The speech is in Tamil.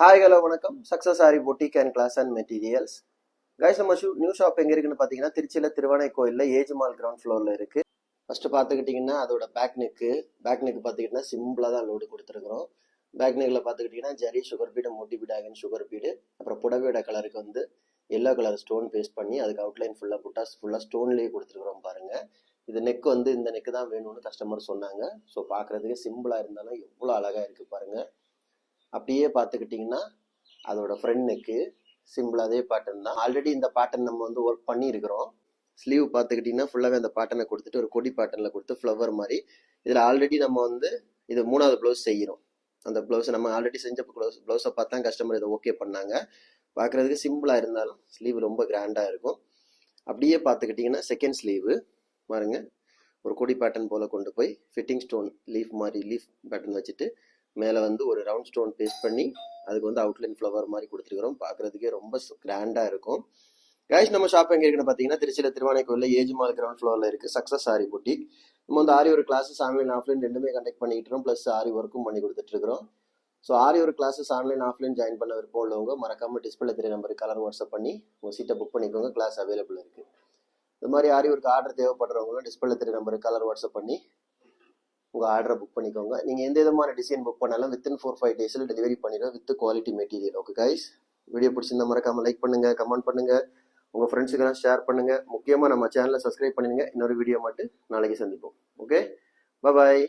ஹாய் ஹலோ வணக்கம். Success Aari boutique and class and materials. Guys, நம்ம நியூ ஷாப் எங்கே இருக்குன்னு பார்த்தீங்கன்னா திருச்சியில் திருவானை கோயிலில் ஏஜ் மால் கிரவுண்ட் ஃப்ளோரில் இருக்குது. ஃபஸ்ட்டு பார்த்துக்கிட்டிங்கன்னா அதோட பேக் நெக்கு பார்த்துக்கிட்டிங்கன்னா சிம்பிளாக தான் லோடு கொடுத்துருக்குறோம். பேக் நெக்கில் பார்த்துக்கிட்டிங்கன்னா zari sugar bead, Moti bead, அகன் சுகர் பீடு, அப்புறம் புடவையோட கலருக்கு வந்து எல்லோ கலர் ஸ்டோன் பேஸ்ட் பண்ணி அதுக்கு அவுட்லைன் ஃபுல்லாக புட்டாஸ் ஃபுல்லாக ஸ்டோன்லேயே கொடுத்துருக்குறோம் பாருங்கள். இது நெக் வந்து இந்த நெக்கு தான் வேணும்னு கஸ்டமர் சொன்னாங்க. ஸோ பார்க்குறதுக்கு சிம்பிளாக இருந்தாலும் எவ்வளோ அழகாக இருக்குது பாருங்கள். அப்படியே பார்த்துக்கிட்டிங்கன்னா அதோட ஃப்ரண்ட் நெக்கு சிம்பிள் அதே பேட்டர்ன் தான். ஆல்ரெடி இந்த பேட்டர்ன் நம்ம வந்து ஒர்க் பண்ணியிருக்கிறோம். ஸ்லீவ் பார்த்துக்கிட்டிங்கன்னா ஃபுல்லாகவே அந்த பேட்டர்னை கொடுத்துட்டு ஒரு கொடி பேட்டர்னில் கொடுத்து ஃப்ளவர் மாதிரி. இதில் ஆல்ரெடி நம்ம வந்து இது 3வது ப்ளவுஸ் செய்கிறோம். அந்த ப்ளவுஸ் நம்ம ஆல்ரெடி செஞ்ச ப்ளவுஸை பார்த்தா கஸ்டமர் இதை ஓகே பண்ணாங்க. பார்க்குறதுக்கு சிம்பிளாக இருந்தாலும் ஸ்லீவ் ரொம்ப கிராண்டாக இருக்கும். அப்படியே பார்த்துக்கிட்டிங்கன்னா செகண்ட் ஸ்லீவு பாருங்க, ஒரு கொடி பேட்டர்ன் போல் கொண்டு போய் ஃபிட்டிங் ஸ்டோன் லீஃப் மாதிரி லீஃப் பேட்டர்ன் வச்சுட்டு மேலே வந்து ஒரு ரவுண்ட் ஸ்டோன் பேஸ்ட் பண்ணி அதுக்கு வந்து அவுட்லைன் ஃப்ளவர் மாதிரி கொடுத்துருக்குறோம். பார்க்குறதுக்கே ரொம்ப கிராண்டாக இருக்கும். கைஸ், நம்ம ஷாப் எங்கே இருக்குன்னு பார்த்தீங்கன்னா திருச்சியில் திருவானை கோயிலில் ஏஜ் மால் கிரவுண்ட் ஃப்ளோரில் இருக்குது சக்ஸஸ் ஆரி பொட்டிக். நம்ம வந்து ஆரி ஒரு கிளாஸஸ் ஆன்லைன் ஆஃப்லைன் ரெண்டுமே கண்டக்ட் பண்ணிட்டு இருக்கோம். ப்ளஸ் ஆரி ஒர்க்கும் பண்ணி கொடுத்துட்ருக்குறோம். ஸோ ஆரி ஒரு கிளாஸஸ் ஆன்லைன் ஆஃப்லைன் ஜாயின் பண்ண விருப்பம் உள்ளவங்க மறக்காமல் டிஸ்பிளே தெரிய நம்பருக்கு கலர் வாட்ஸ்அப் பண்ணி உங்கள் சீட்டை புக் பண்ணிக்கோங்க. கிளாஸ் அவைலபிள் இருக்குது. இது மாதிரி ஆரி ஒரு ஆர்டர் தேவைப்படுறவங்களும் டிஸ்பிளே தெரிய நம்பருக்கு கலர் வாட்ஸ்அப் பண்ணி உங்கள் ஆர்டரை புக் பண்ணிக்கோங்க. நீங்கள் எந்த விதமான டிசைன் புக் பண்ணாலும் வித்தின் 4-5 டேஸில் டெலிவரி பண்ணிடுவோம் with quality material. Okay guys, video பிடிச்சிருந்தா மறக்காமல் லைக் பண்ணுங்கள், கமெண்ட் பண்ணுங்கள், உங்கள் ஃப்ரெண்ட்ஸுக்கெல்லாம் ஷேர் பண்ணுங்கள். முக்கியமாக நம்ம சேனலை சப்ஸ்கிரைப் பண்ணிடுங்க. இன்னொரு வீடியோ மட்டும் நாளைக்கு சந்திப்போம். ஓகே, பாய்.